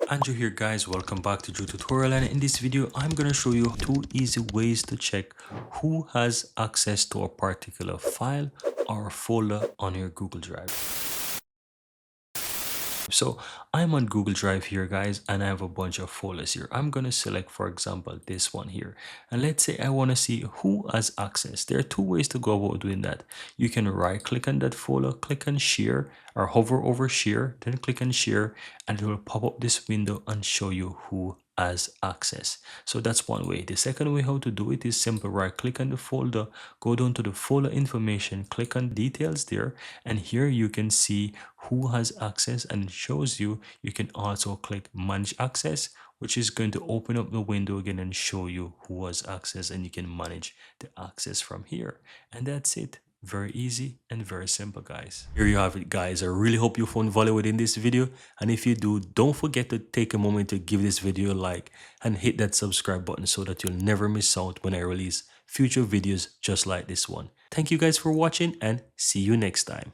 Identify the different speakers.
Speaker 1: Andrew here guys, welcome back to Drew Tutorial, and in this video I'm going to show you two easy ways to check who has access to a particular file or folder on your Google Drive. So I'm on Google Drive here guys, and I have a bunch of folders here. I'm going to select, for example, this one here, and let's say I want to see who has access. There are two ways to go about doing that. You can right click on that folder, click on share, or hover over share, then click on share, and it will pop up this window and show you who has access. So that's one way. The second way how to do it is simple. Right click on the folder, go down to the folder information, click on details there, and here you can see who has access, and it shows you. You can also click manage access, which is going to open up the window again and show you who has access, and you can manage the access from here. And that's it. Very easy and very simple, guys. Here you have it, guys. I really hope you found value within this video, and if you do, don't forget to take a moment to give this video a like and hit that subscribe button so that you'll never miss out when I release future videos just like this one. Thank you guys for watching, and see you next time.